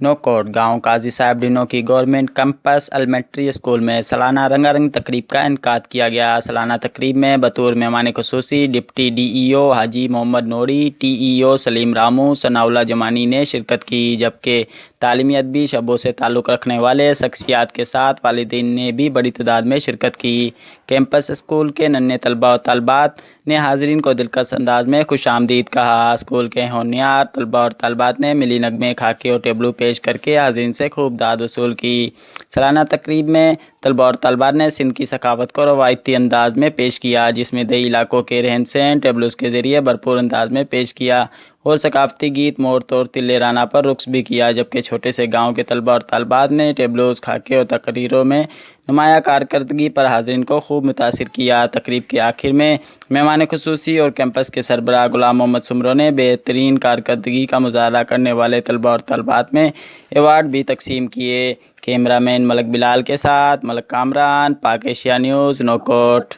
نوکوٹ گاؤں قاضی صاحب ڈینو کی گورنمنٹ کیمپس ایلیمنٹری اسکول میں سالانہ رنگا رنگ تقریب کا انعقاد کیا گیا۔ سالانہ تقریب میں بطور مہمان خصوصی ڈپٹی ڈی ای او حاجی محمد نوری، ٹی ای او سلیم رامو، ثناء اللہ جمانی نے شرکت کی، جبکہ تعلیمی ادبی شعبوں سے تعلق رکھنے والے شخصیات کے ساتھ والدین نے بھی بڑی تعداد میں شرکت کی۔ کیمپس اسکول کے ننھے طلباء و طالبات نے حاضرین کو دلکش انداز میں خوش آمدید کہا۔ اسکول کے ہونہار طلباء اور طالبات نے ملی نغمے، خاکے اور ٹیبلو پیش کر کے حاضرین سے خوب داد وصول کی۔ سالانہ تقریب میں طلباء اور طالبات نے سندھ کی ثقافت کو روایتی انداز میں پیش کیا، جس میں دیہی علاقوں کے رہن سہن ٹیبلوز کے ذریعے بھرپور انداز میں پیش کیا اور ثقافتی گیت مور طور تلے رانا پر رقص بھی کیا، جبکہ چھوٹے سے گاؤں کے طلباء اور طالبات نے ٹیبلوز، خاکے اور تقریروں میں نمایاں کارکردگی پر حاضرین کو خوب متاثر کیا۔ تقریب کے آخر میں مہمان خصوصی اور کیمپس کے سربراہ غلام محمد سمرو نے بہترین کارکردگی کا مظاہرہ کرنے والے طلباء اور طالبات میں ایوارڈ بھی تقسیم کیے۔ کیمرہ مین ملک بلال کے ساتھ ملک کامران، پاک ایشیا نیوز، نوکوٹ۔